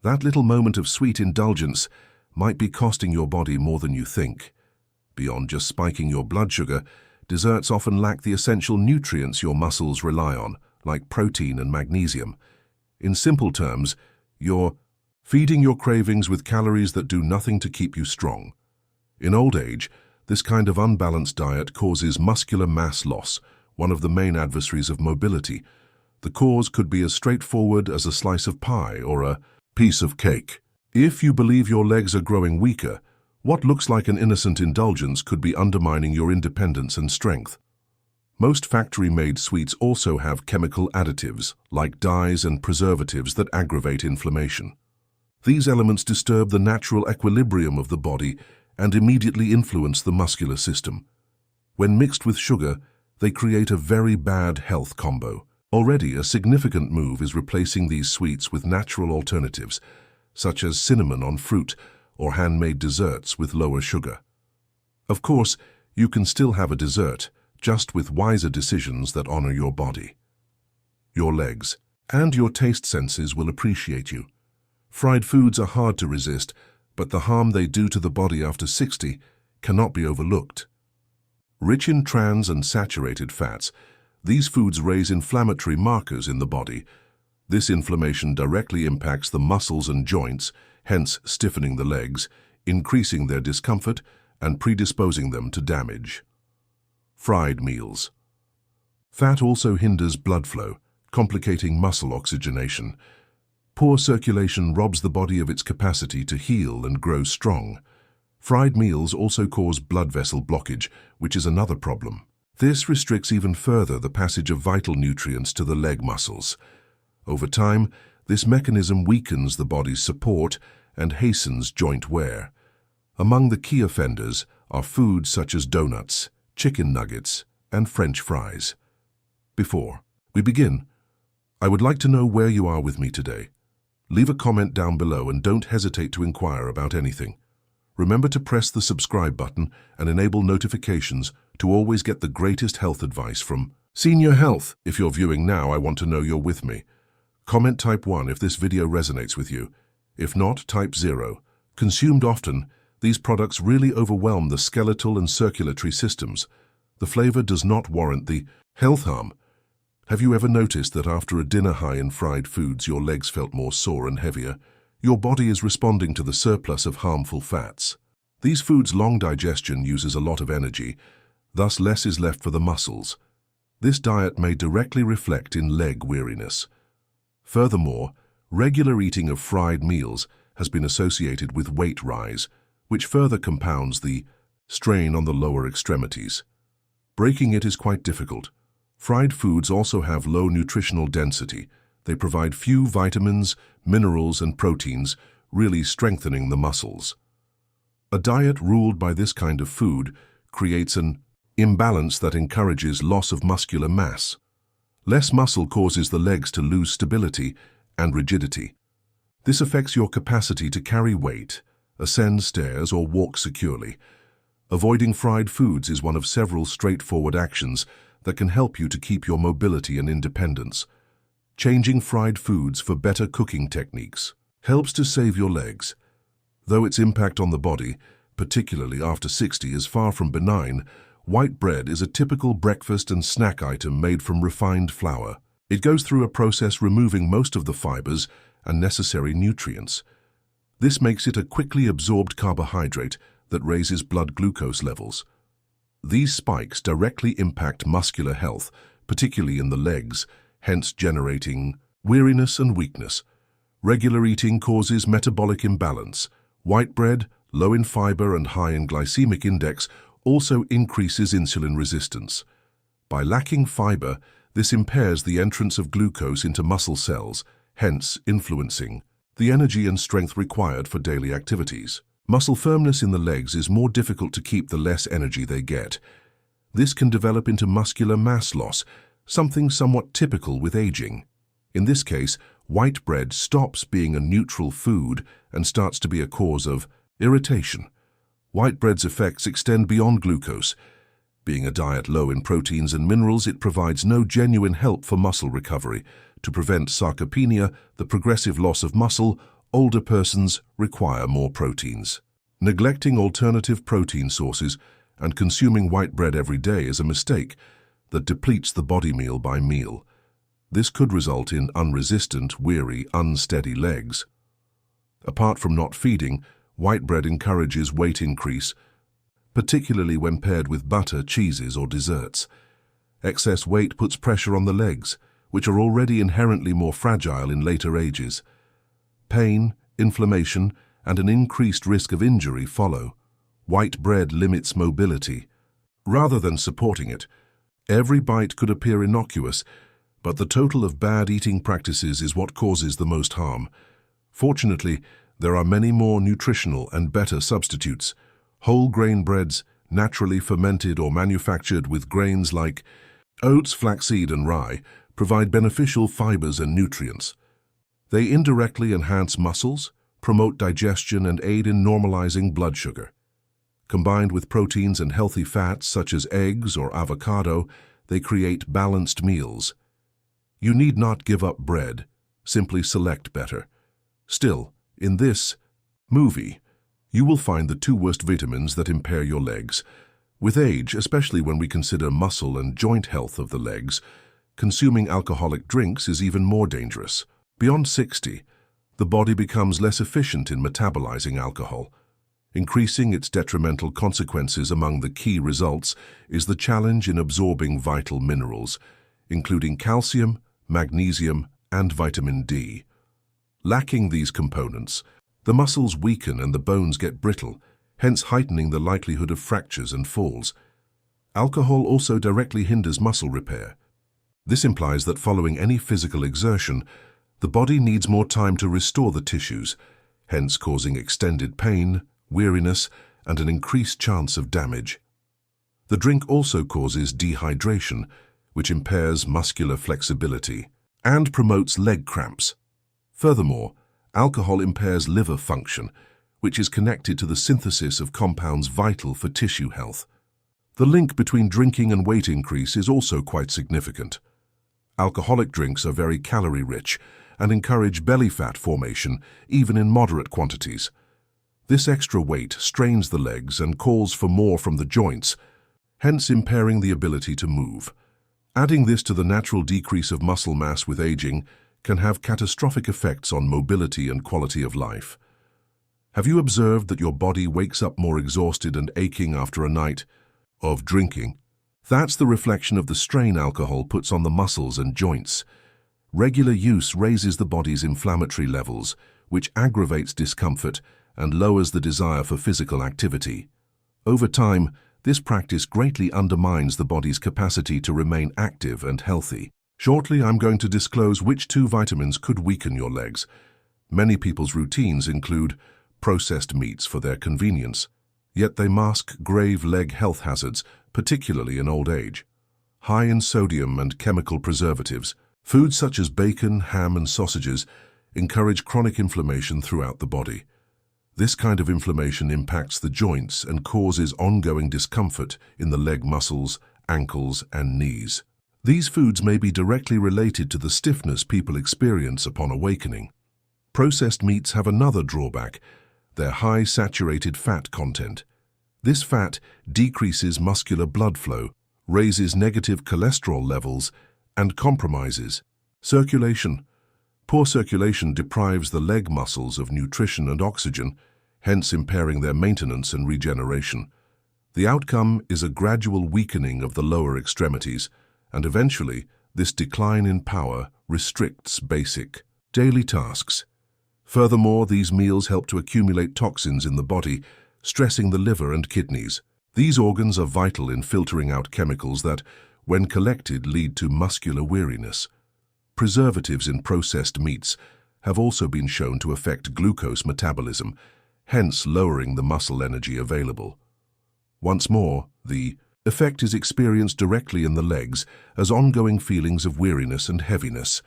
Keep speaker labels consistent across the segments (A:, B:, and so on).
A: That little moment of sweet indulgence might be costing your body more than you think. Beyond just spiking your blood sugar, desserts often lack the essential nutrients your muscles rely on, like protein and magnesium. In simple terms, you're feeding your cravings with calories that do nothing to keep you strong. In old age, this kind of unbalanced diet causes muscular mass loss, one of the main adversaries of mobility. The cause could be as straightforward as a slice of pie or a piece of cake. If you believe your legs are growing weaker, what looks like an innocent indulgence could be undermining your independence and strength. Most factory-made sweets also have chemical additives, like dyes and preservatives that aggravate inflammation. These elements disturb the natural equilibrium of the body and immediately influence the muscular system. When mixed with sugar, they create a very bad health combo. Already, a significant move is replacing these sweets with natural alternatives, such as cinnamon on fruit or handmade desserts with lower sugar. Of course, you can still have a dessert, just with wiser decisions that honor your body. Your legs and your taste senses will appreciate you. Fried foods are hard to resist, but the harm they do to the body after 60 cannot be overlooked. Rich in trans and saturated fats, these foods raise inflammatory markers in the body. This inflammation directly impacts the muscles and joints, hence stiffening the legs, increasing their discomfort and predisposing them to damage. Fried meals. Fat also hinders blood flow, complicating muscle oxygenation. Poor circulation robs the body of its capacity to heal and grow strong. Fried meals also cause blood vessel blockage, which is another problem. This restricts even further the passage of vital nutrients to the leg muscles. Over time, this mechanism weakens the body's support and hastens joint wear. Among the key offenders are foods such as donuts, chicken nuggets, and French fries. Before we begin, I would like to know where you are with me today. Leave a comment down below and don't hesitate to inquire about anything. Remember to press the subscribe button and enable notifications to always get the greatest health advice from Senior Health. If you're viewing now, I want to know you're with me. Comment type 1 if this video resonates with you. If not, type 0. Consumed often, these products really overwhelm the skeletal and circulatory systems. The flavor does not warrant the health harm. Have you ever noticed that after a dinner high in fried foods, your legs felt more sore and heavier? Your body is responding to the surplus of harmful fats. These foods' long digestion uses a lot of energy, thus less is left for the muscles. This diet may directly reflect in leg weariness. Furthermore, regular eating of fried meals has been associated with weight rise, which further compounds the strain on the lower extremities. Breaking it is quite difficult. Fried foods also have low nutritional density. They provide few vitamins, minerals, and proteins, really strengthening the muscles. A diet ruled by this kind of food creates an imbalance that encourages loss of muscular mass. Less muscle causes the legs to lose stability and rigidity. This affects your capacity to carry weight, ascend stairs, or walk securely. Avoiding fried foods is one of several straightforward actions that can help you to keep your mobility and independence. Changing fried foods for better cooking techniques helps to save your legs. Though its impact on the body, particularly after 60, is far from benign, white bread is a typical breakfast and snack item made from refined flour. It goes through a process removing most of the fibers and necessary nutrients. This makes it a quickly absorbed carbohydrate that raises blood glucose levels. These spikes directly impact muscular health, particularly in the legs, hence generating weariness and weakness. Regular eating causes metabolic imbalance. White bread, low in fiber and high in glycemic index, also increases insulin resistance. By lacking fiber, this impairs the entrance of glucose into muscle cells, hence influencing the energy and strength required for daily activities. Muscle firmness in the legs is more difficult to keep the less energy they get. This can develop into muscular mass loss, something somewhat typical with aging. In this case, white bread stops being a neutral food and starts to be a cause of irritation. White bread's effects extend beyond glucose. Being a diet low in proteins and minerals, it provides no genuine help for muscle recovery. To prevent sarcopenia, the progressive loss of muscle, older persons require more proteins. Neglecting alternative protein sources and consuming white bread every day is a mistake that depletes the body meal by meal. This could result in unresistant, weary, unsteady legs. Apart from not feeding, white bread encourages weight increase, particularly when paired with butter, cheeses, or desserts. Excess weight puts pressure on the legs, which are already inherently more fragile in later ages. Pain, inflammation, and an increased risk of injury follow. White bread limits mobility. Rather than supporting it, every bite could appear innocuous, but the total of bad eating practices is what causes the most harm. Fortunately, there are many more nutritional and better substitutes. Whole grain breads, naturally fermented or manufactured with grains like oats, flaxseed, and rye, provide beneficial fibers and nutrients. They indirectly enhance muscles, promote digestion, and aid in normalizing blood sugar. Combined with proteins and healthy fats such as eggs or avocado, they create balanced meals. You need not give up bread, simply select better. Still, in this movie, you will find the two worst vitamins that impair your legs. With age, especially when we consider muscle and joint health of the legs, consuming alcoholic drinks is even more dangerous. Beyond 60, the body becomes less efficient in metabolizing alcohol. Increasing its detrimental consequences. Among the key results is the challenge in absorbing vital minerals, including calcium, magnesium, and vitamin D. Lacking these components, the muscles weaken and the bones get brittle, hence heightening the likelihood of fractures and falls. Alcohol also directly hinders muscle repair. This implies that following any physical exertion, the body needs more time to restore the tissues, hence causing extended pain, weariness, and an increased chance of damage. The drink also causes dehydration, which impairs muscular flexibility and promotes leg cramps. Furthermore, alcohol impairs liver function, which is connected to the synthesis of compounds vital for tissue health. The link between drinking and weight increase is also quite significant. Alcoholic drinks are very calorie-rich and encourage belly fat formation, even in moderate quantities. This extra weight strains the legs and calls for more from the joints, hence impairing the ability to move. Adding this to the natural decrease of muscle mass with aging can have catastrophic effects on mobility and quality of life. Have you observed that your body wakes up more exhausted and aching after a night of drinking? That's the reflection of the strain alcohol puts on the muscles and joints. Regular use raises the body's inflammatory levels, which aggravates discomfort and lowers the desire for physical activity. Over time, this practice greatly undermines the body's capacity to remain active and healthy. Shortly, I'm going to disclose which two vitamins could weaken your legs. Many people's routines include processed meats for their convenience, yet they mask grave leg health hazards, particularly in old age. High in sodium and chemical preservatives, foods such as bacon, ham, and sausages encourage chronic inflammation throughout the body. This kind of inflammation impacts the joints and causes ongoing discomfort in the leg muscles, ankles, and knees. These foods may be directly related to the stiffness people experience upon awakening. Processed meats have another drawback: their high saturated fat content. This fat decreases muscular blood flow, raises negative cholesterol levels, and compromises circulation. Poor circulation deprives the leg muscles of nutrition and oxygen, hence impairing their maintenance and regeneration. The outcome is a gradual weakening of the lower extremities, and eventually, this decline in power restricts basic daily tasks. Furthermore, these meals help to accumulate toxins in the body, stressing the liver and kidneys. These organs are vital in filtering out chemicals that, when collected, lead to muscular weariness. Preservatives in processed meats have also been shown to affect glucose metabolism, hence lowering the muscle energy available. Once more, the effect is experienced directly in the legs as ongoing feelings of weariness and heaviness.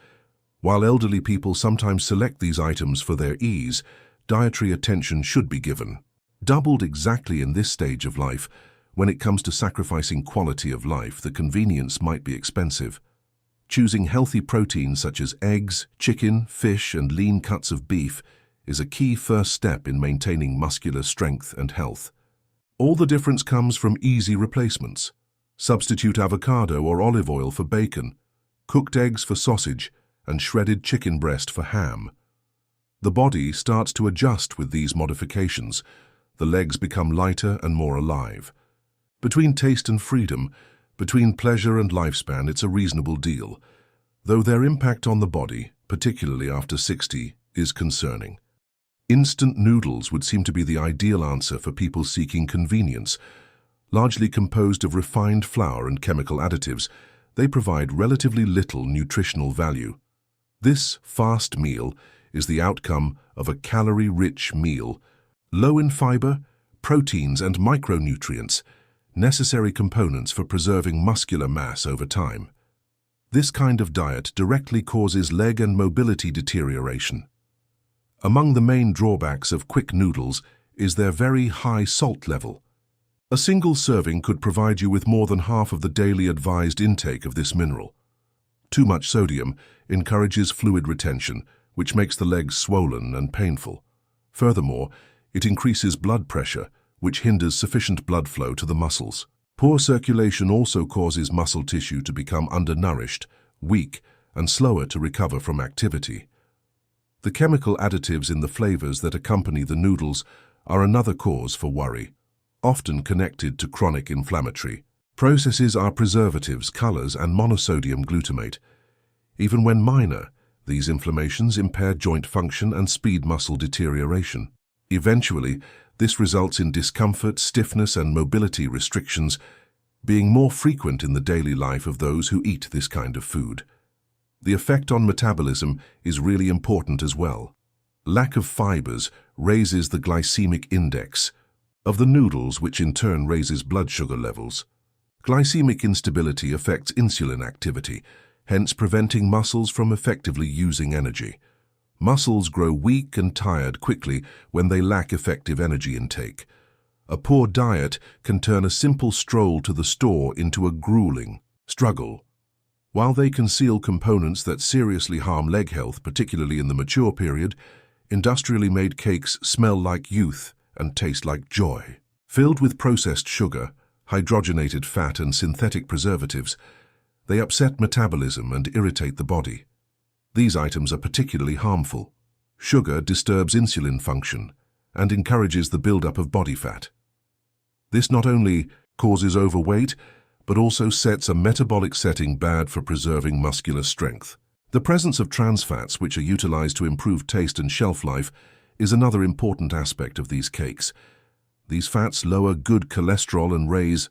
A: While elderly people sometimes select these items for their ease, dietary attention should be given. Doubled exactly in this stage of life, when it comes to sacrificing quality of life, the convenience might be expensive. Choosing healthy proteins such as eggs, chicken, fish, and lean cuts of beef is a key first step in maintaining muscular strength and health. All the difference comes from easy replacements. Substitute avocado or olive oil for bacon, cooked eggs for sausage, and shredded chicken breast for ham. The body starts to adjust with these modifications. The legs become lighter and more alive. Between taste and freedom, between pleasure and lifespan, it's a reasonable deal, though their impact on the body, particularly after 60, is concerning. Instant noodles would seem to be the ideal answer for people seeking convenience. Largely composed of refined flour and chemical additives, they provide relatively little nutritional value. This fast meal is the outcome of a calorie-rich meal, low in fiber, proteins, and micronutrients, necessary components for preserving muscular mass over time. This kind of diet directly causes leg and mobility deterioration. Among the main drawbacks of quick noodles is their very high salt level. A single serving could provide you with more than half of the daily advised intake of this mineral. Too much sodium encourages fluid retention, which makes the legs swollen and painful. Furthermore, it increases blood pressure, which hinders sufficient blood flow to the muscles. Poor circulation also causes muscle tissue to become undernourished, weak, and slower to recover from activity. The chemical additives in the flavors that accompany the noodles are another cause for worry, often connected to chronic inflammatory processes are preservatives, colors, and monosodium glutamate. Even when minor, these inflammations impair joint function and speed muscle deterioration. Eventually, this results in discomfort, stiffness, and mobility restrictions being more frequent in the daily life of those who eat this kind of food. The effect on metabolism is really important as well. Lack of fibers raises the glycemic index of the noodles, which in turn raises blood sugar levels. Glycemic instability affects insulin activity, hence preventing muscles from effectively using energy. Muscles grow weak and tired quickly when they lack effective energy intake. A poor diet can turn a simple stroll to the store into a grueling struggle. While they conceal components that seriously harm leg health, particularly in the mature period, industrially made cakes smell like youth and taste like joy. Filled with processed sugar, hydrogenated fat, and synthetic preservatives, they upset metabolism and irritate the body. These items are particularly harmful. Sugar disturbs insulin function and encourages the buildup of body fat. This not only causes overweight, but also sets a metabolic setting bad for preserving muscular strength. The presence of trans fats, which are utilized to improve taste and shelf life, is another important aspect of these cakes. These fats lower good cholesterol and raise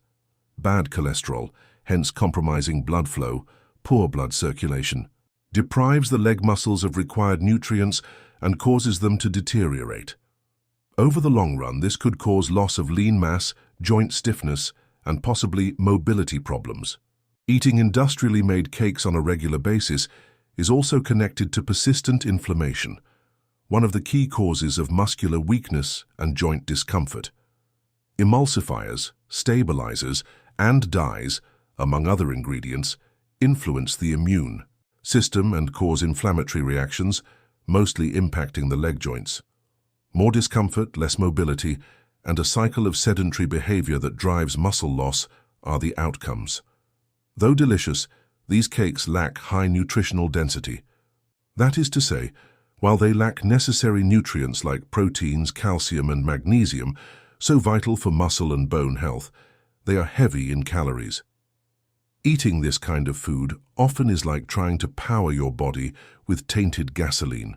A: bad cholesterol, hence compromising blood flow, poor blood circulation, deprives the leg muscles of required nutrients, and causes them to deteriorate. Over the long run, this could cause loss of lean mass, joint stiffness, and possibly mobility problems. Eating industrially made cakes on a regular basis is also connected to persistent inflammation, one of the key causes of muscular weakness and joint discomfort. Emulsifiers, stabilizers, and dyes, among other ingredients, influence the immune system and cause inflammatory reactions, mostly impacting the leg joints. More discomfort, less mobility, and a cycle of sedentary behavior that drives muscle loss are the outcomes. Though delicious, these cakes lack high nutritional density. That is to say, while they lack necessary nutrients like proteins, calcium, and magnesium, so vital for muscle and bone health, they are heavy in calories. Eating this kind of food often is like trying to power your body with tainted gasoline.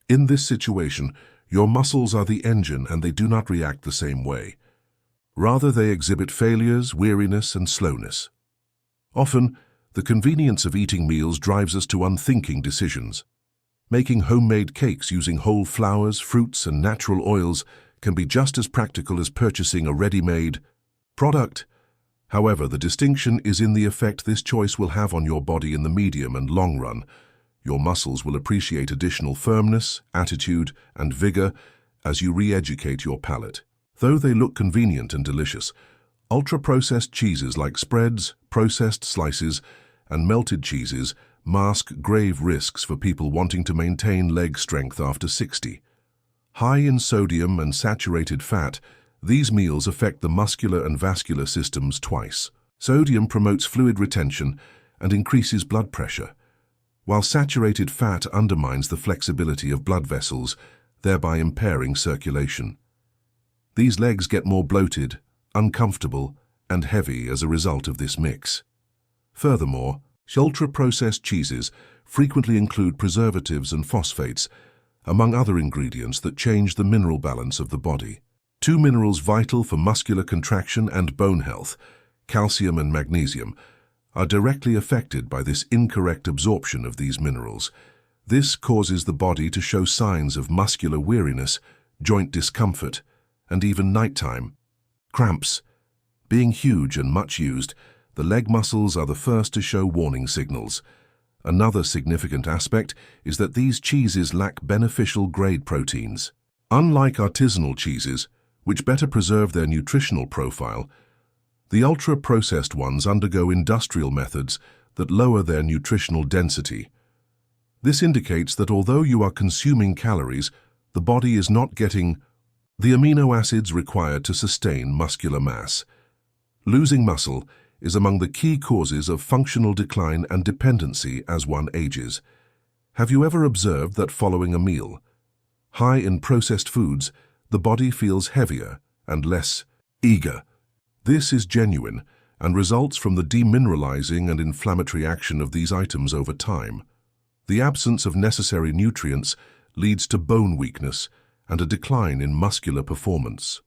A: In this situation, your muscles are the engine and they do not react the same way. Rather, they exhibit failures, weariness, and slowness. Often, the convenience of eating meals drives us to unthinking decisions. Making homemade cakes using whole flours, fruits, and natural oils can be just as practical as purchasing a ready-made product. However, the distinction is in the effect this choice will have on your body in the medium and long run. Your muscles will appreciate additional firmness, attitude, and vigor as you re-educate your palate. Though they look convenient and delicious, ultra-processed cheeses like spreads, processed slices, and melted cheeses mask grave risks for people wanting to maintain leg strength after 60. High in sodium and saturated fat, these meals affect the muscular and vascular systems twice. Sodium promotes fluid retention and increases blood pressure, while saturated fat undermines the flexibility of blood vessels, thereby impairing circulation. These legs get more bloated, uncomfortable, and heavy as a result of this mix. Furthermore, ultra-processed cheeses frequently include preservatives and phosphates, among other ingredients that change the mineral balance of the body. Two minerals vital for muscular contraction and bone health, calcium and magnesium, are directly affected by this incorrect absorption of these minerals. This causes the body to show signs of muscular weariness, joint discomfort, and even nighttime cramps. Being huge and much used, the leg muscles are the first to show warning signals. Another significant aspect is that these cheeses lack beneficial grade proteins. Unlike artisanal cheeses, which better preserve their nutritional profile, the ultra-processed ones undergo industrial methods that lower their nutritional density. This indicates that although you are consuming calories, the body is not getting the amino acids required to sustain muscular mass. Losing muscle is among the key causes of functional decline and dependency as one ages. Have you ever observed that following a meal high in processed foods, the body feels heavier and less eager? This is genuine and results from the demineralizing and inflammatory action of these items over time. The absence of necessary nutrients leads to bone weakness and a decline in muscular performance.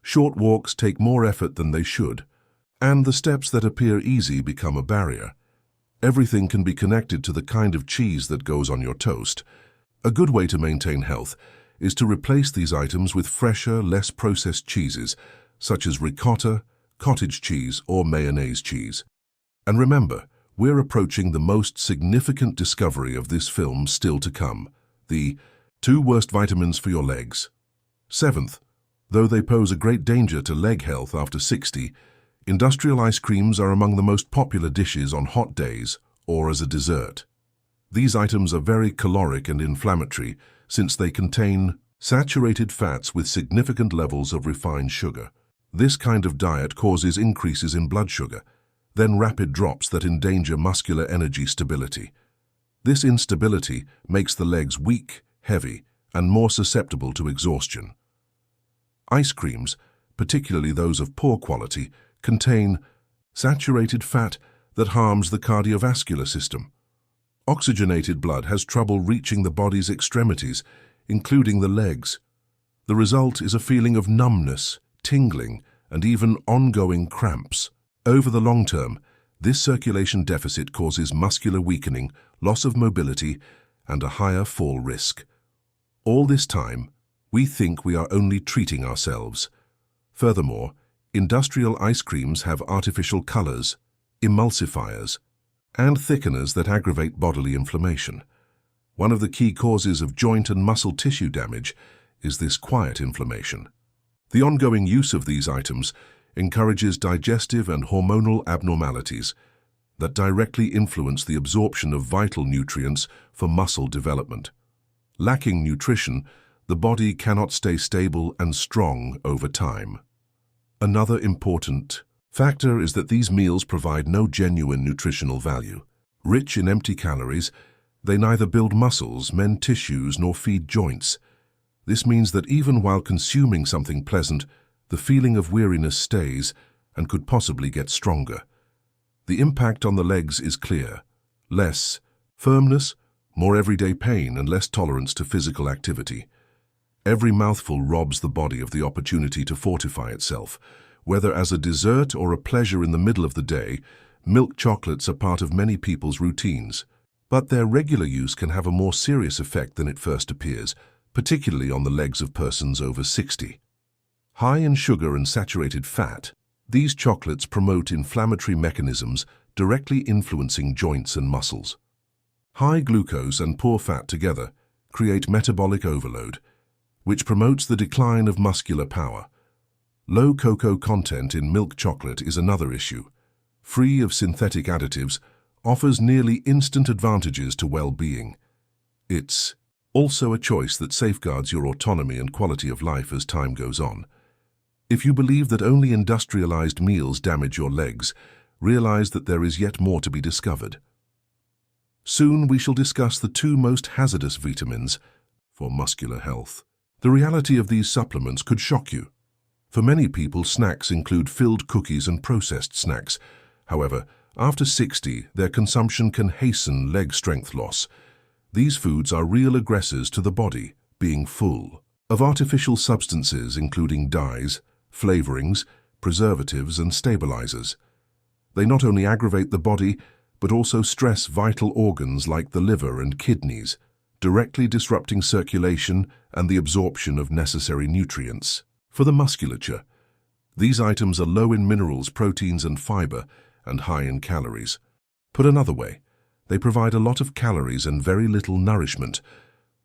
A: Short walks take more effort than they should, and the steps that appear easy become a barrier. Everything can be connected to the kind of cheese that goes on your toast. A good way to maintain health is to replace these items with fresher, less processed cheeses, such as ricotta, cottage cheese, or mayonnaise cheese. And remember, we're approaching the most significant discovery of this film still to come: the 2 worst vitamins for your legs. Seventh, though they pose a great danger to leg health after 60, industrial ice creams are among the most popular dishes on hot days or as a dessert. These items are very caloric and inflammatory since they contain saturated fats with significant levels of refined sugar. This kind of diet causes increases in blood sugar, then rapid drops that endanger muscular energy stability. This instability makes the legs weak, heavy, and more susceptible to exhaustion. Ice creams, particularly those of poor quality, contain saturated fat that harms the cardiovascular system. Oxygenated blood has trouble reaching the body's extremities, including the legs. The result is a feeling of numbness, tingling, and even ongoing cramps. Over the long term, this circulation deficit causes muscular weakening, loss of mobility, and a higher fall risk. All this time, we think we are only treating ourselves. Furthermore, industrial ice creams have artificial colors, emulsifiers, and thickeners that aggravate bodily inflammation. One of the key causes of joint and muscle tissue damage is this quiet inflammation. The ongoing use of these items encourages digestive and hormonal abnormalities that directly influence the absorption of vital nutrients for muscle development. Lacking nutrition, the body cannot stay stable and strong over time. Another important factor is that these meals provide no genuine nutritional value. Rich in empty calories, they neither build muscles, mend tissues, nor feed joints. This means that even while consuming something pleasant, the feeling of weariness stays and could possibly get stronger. The impact on the legs is clear: less firmness, more everyday pain, and less tolerance to physical activity. Every mouthful robs the body of the opportunity to fortify itself. Whether as a dessert or a pleasure in the middle of the day, milk chocolates are part of many people's routines. But their regular use can have a more serious effect than it first appears, particularly on the legs of persons over 60. High in sugar and saturated fat, these chocolates promote inflammatory mechanisms directly influencing joints and muscles. High glucose and poor fat together create metabolic overload, which promotes the decline of muscular power. Low cocoa content in milk chocolate is another issue. Free of synthetic additives, offers nearly instant advantages to well-being. Its Also a choice that safeguards your autonomy and quality of life as time goes on. If you believe that only industrialized meals damage your legs, realize that there is yet more to be discovered. Soon we shall discuss the two most hazardous vitamins for muscular health. The reality of these supplements could shock you. For many people, snacks include filled cookies and processed snacks. However, after 60, their consumption can hasten leg strength loss. These foods are real aggressors to the body, being full of artificial substances including dyes, flavorings, preservatives, and stabilizers. They not only aggravate the body, but also stress vital organs like the liver and kidneys, directly disrupting circulation and the absorption of necessary nutrients. For the musculature, these items are low in minerals, proteins, and fiber, and high in calories. Put another way, they provide a lot of calories and very little nourishment.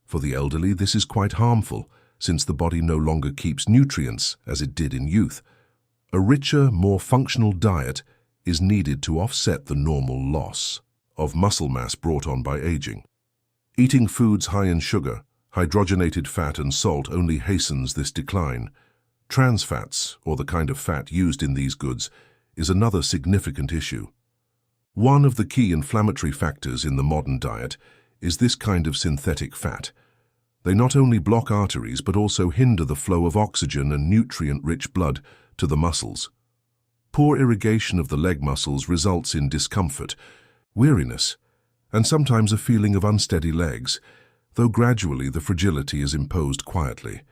A: For the elderly, this is quite harmful, since the body no longer keeps nutrients as it did in youth. A richer, more functional diet is needed to offset the normal loss of muscle mass brought on by aging. Eating foods high in sugar, hydrogenated fat, and salt only hastens this decline. Trans fats, or the kind of fat used in these goods, is another significant issue. One of the key inflammatory factors in the modern diet is this kind of synthetic fat. They not only block arteries but also hinder the flow of oxygen and nutrient-rich blood to the muscles. Poor irrigation of the leg muscles results in discomfort, weariness, and sometimes a feeling of unsteady legs, though gradually the fragility is imposed quietly.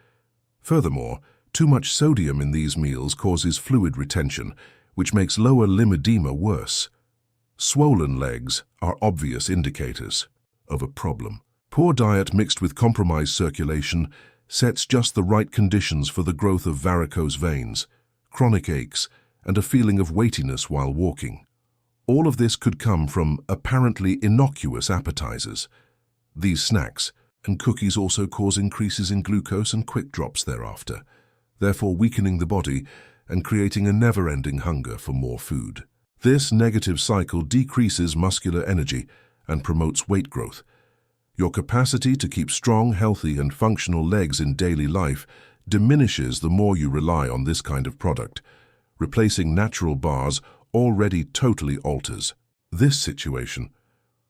A: Furthermore, too much sodium in these meals causes fluid retention, which makes lower limb edema worse. Swollen legs are obvious indicators of a problem. Poor diet mixed with compromised circulation sets just the right conditions for the growth of varicose veins, chronic aches, and a feeling of weightiness while walking. All of this could come from apparently innocuous appetizers. These snacks and cookies also cause increases in glucose and quick drops thereafter, therefore weakening the body and creating a never-ending hunger for more food. This negative cycle decreases muscular energy and promotes weight growth. Your capacity to keep strong, healthy, and functional legs in daily life diminishes the more you rely on this kind of product. Replacing natural bars already totally alters this situation.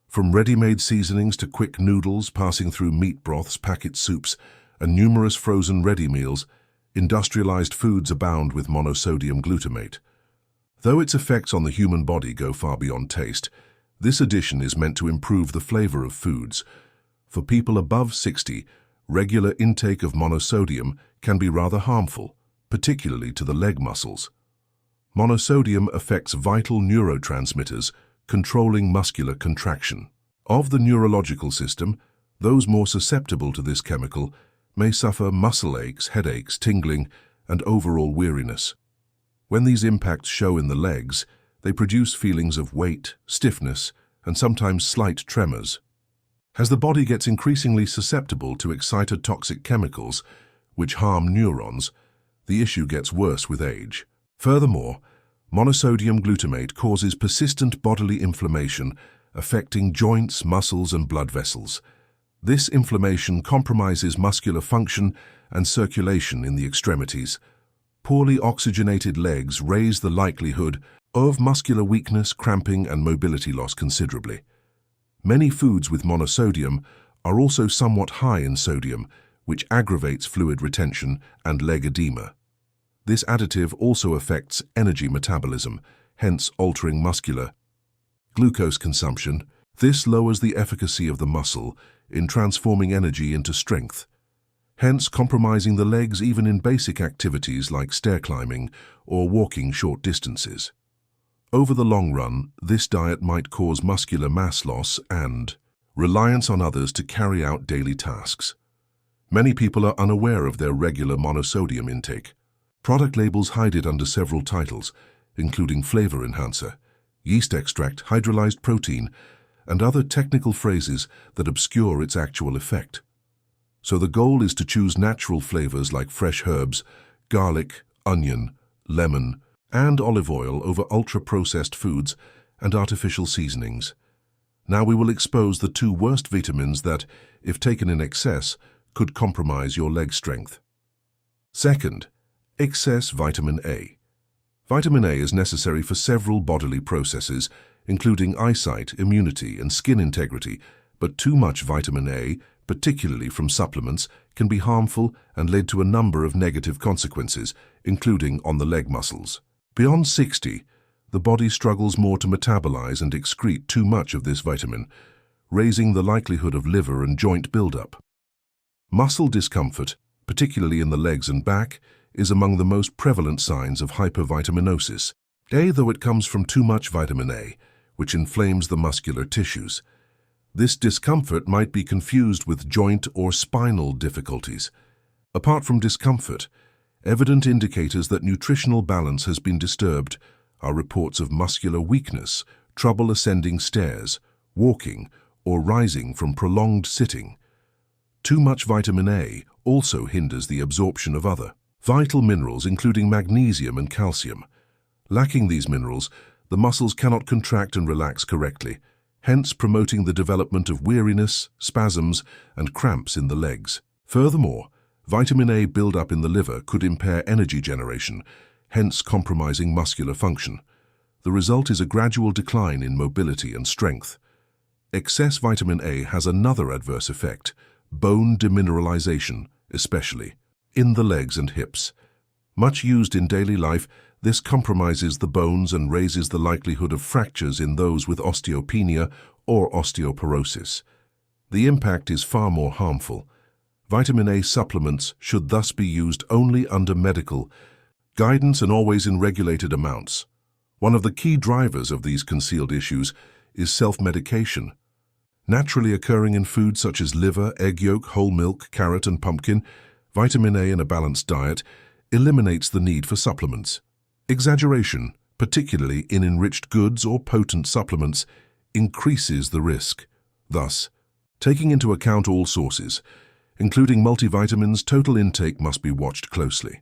A: From ready-made seasonings to quick noodles, passing through meat broths, packet soups, and numerous frozen ready meals, industrialized foods abound with monosodium glutamate. Though its effects on the human body go far beyond taste, this addition is meant to improve the flavor of foods. For people above 60, regular intake of monosodium can be rather harmful, particularly to the leg muscles. Monosodium affects vital neurotransmitters, controlling muscular contraction. Of the neurological system, those more susceptible to this chemical may suffer muscle aches, headaches, tingling, and overall weariness. When these impacts show in the legs, they produce feelings of weight, stiffness, and sometimes slight tremors. As the body gets increasingly susceptible to excitotoxic chemicals, which harm neurons, the issue gets worse with age. Furthermore, monosodium glutamate causes persistent bodily inflammation, affecting joints, muscles, and blood vessels. This inflammation compromises muscular function and circulation in the extremities. Poorly oxygenated legs raise the likelihood of muscular weakness, cramping, and mobility loss considerably. Many foods with monosodium are also somewhat high in sodium, which aggravates fluid retention and leg edema. This additive also affects energy metabolism, hence altering muscular glucose consumption. This lowers the efficacy of the muscle in transforming energy into strength, hence compromising the legs even in basic activities like stair climbing or walking short distances. Over the long run, this diet might cause muscular mass loss and reliance on others to carry out daily tasks. Many people are unaware of their regular monosodium intake. Product labels hide it under several titles, including flavor enhancer, yeast extract, hydrolyzed protein, and other technical phrases that obscure its actual effect. So the goal is to choose natural flavors like fresh herbs, garlic, onion, lemon, and olive oil over ultra-processed foods and artificial seasonings. Now we will expose the two worst vitamins that, if taken in excess, could compromise your leg strength. Second, excess vitamin A. Vitamin A is necessary for several bodily processes, including eyesight, immunity, and skin integrity, but too much vitamin A, particularly from supplements, can be harmful and lead to a number of negative consequences, including on the leg muscles. Beyond 60, the body struggles more to metabolize and excrete too much of this vitamin, raising the likelihood of liver and joint buildup. Muscle discomfort, particularly in the legs and back, is among the most prevalent signs of hypervitaminosis. Though it comes from too much vitamin A, which inflames the muscular tissues. This discomfort might be confused with joint or spinal difficulties. Apart from discomfort, evident indicators that nutritional balance has been disturbed are reports of muscular weakness, trouble ascending stairs, walking, or rising from prolonged sitting. Too much vitamin A also hinders the absorption of other vital minerals, including magnesium and calcium. Lacking these minerals, the muscles cannot contract and relax correctly, hence promoting the development of weariness, spasms, and cramps in the legs. Furthermore, vitamin A buildup in the liver could impair energy generation, hence compromising muscular function. The result is a gradual decline in mobility and strength. Excess vitamin A has another adverse effect: bone demineralization, especially in the legs and hips. Much used in daily life, this compromises the bones and raises the likelihood of fractures in those with osteopenia or osteoporosis. The impact is far more harmful. Vitamin A supplements should thus be used only under medical guidance and always in regulated amounts. One of the key drivers of these concealed issues is self-medication. Naturally occurring in foods such as liver, egg yolk, whole milk, carrot, and pumpkin, vitamin A in a balanced diet eliminates the need for supplements. Exaggeration, particularly in enriched goods or potent supplements, increases the risk. Thus, taking into account all sources, including multivitamins, total intake must be watched closely.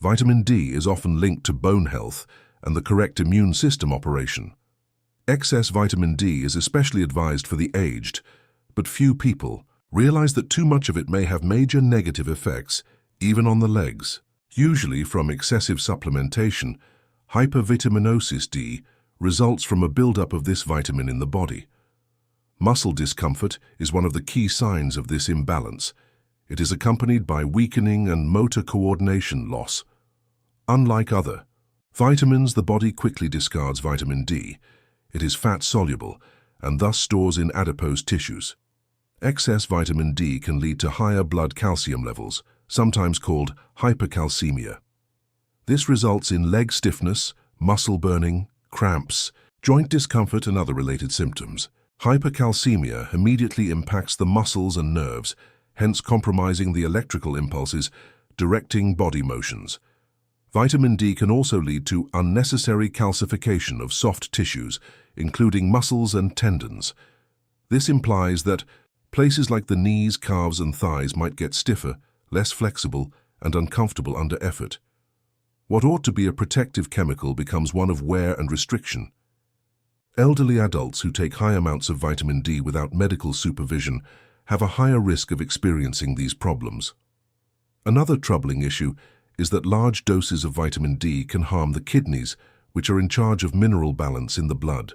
A: Vitamin D is often linked to bone health and the correct immune system operation. Excess vitamin D is especially advised for the aged, but few people realize that too much of it may have major negative effects, even on the legs. Usually from excessive supplementation, hypervitaminosis D results from a buildup of this vitamin in the body. Muscle discomfort is one of the key signs of this imbalance. It is accompanied by weakening and motor coordination loss. Unlike other vitamins, the body quickly discards vitamin D. It is fat-soluble and thus stores in adipose tissues. Excess vitamin D can lead to higher blood calcium levels, sometimes called hypercalcemia. This results in leg stiffness, muscle burning, cramps, joint discomfort, and other related symptoms. Hypercalcemia immediately impacts the muscles and nerves, hence compromising the electrical impulses directing body motions. Vitamin D can also lead to unnecessary calcification of soft tissues, including muscles and tendons. This implies that places like the knees, calves, and thighs might get stiffer, less flexible, and uncomfortable under effort. What ought to be a protective chemical becomes one of wear and restriction. Elderly adults who take high amounts of vitamin D without medical supervision have a higher risk of experiencing these problems. Another troubling issue is that large doses of vitamin D can harm the kidneys, which are in charge of mineral balance in the blood.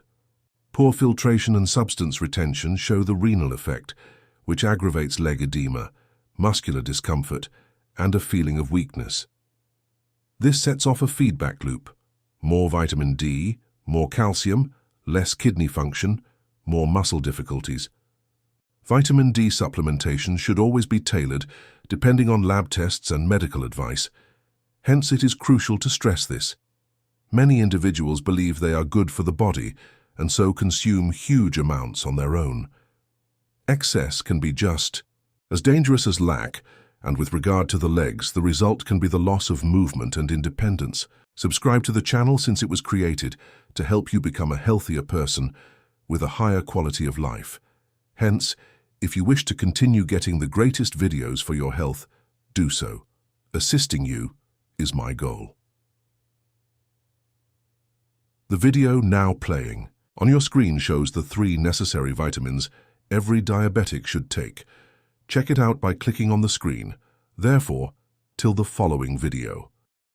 A: Poor filtration and substance retention show the renal effect, which aggravates leg edema, muscular discomfort, and a feeling of weakness. This sets off a feedback loop: more vitamin D, more calcium, less kidney function, more muscle difficulties. Vitamin D supplementation should always be tailored depending on lab tests and medical advice. Hence, it is crucial to stress this. Many individuals believe they are good for the body and so consume huge amounts on their own. Excess can be just as dangerous as lack, and with regard to the legs, the result can be the loss of movement and independence. Subscribe to the channel since it was created to help you become a healthier person with a higher quality of life. Hence, if you wish to continue getting the greatest videos for your health, do so. Assisting you is my goal. The video now playing. On your screen shows the 3 necessary vitamins every diabetic should take. Check it out by clicking on the screen. Therefore, till the following video.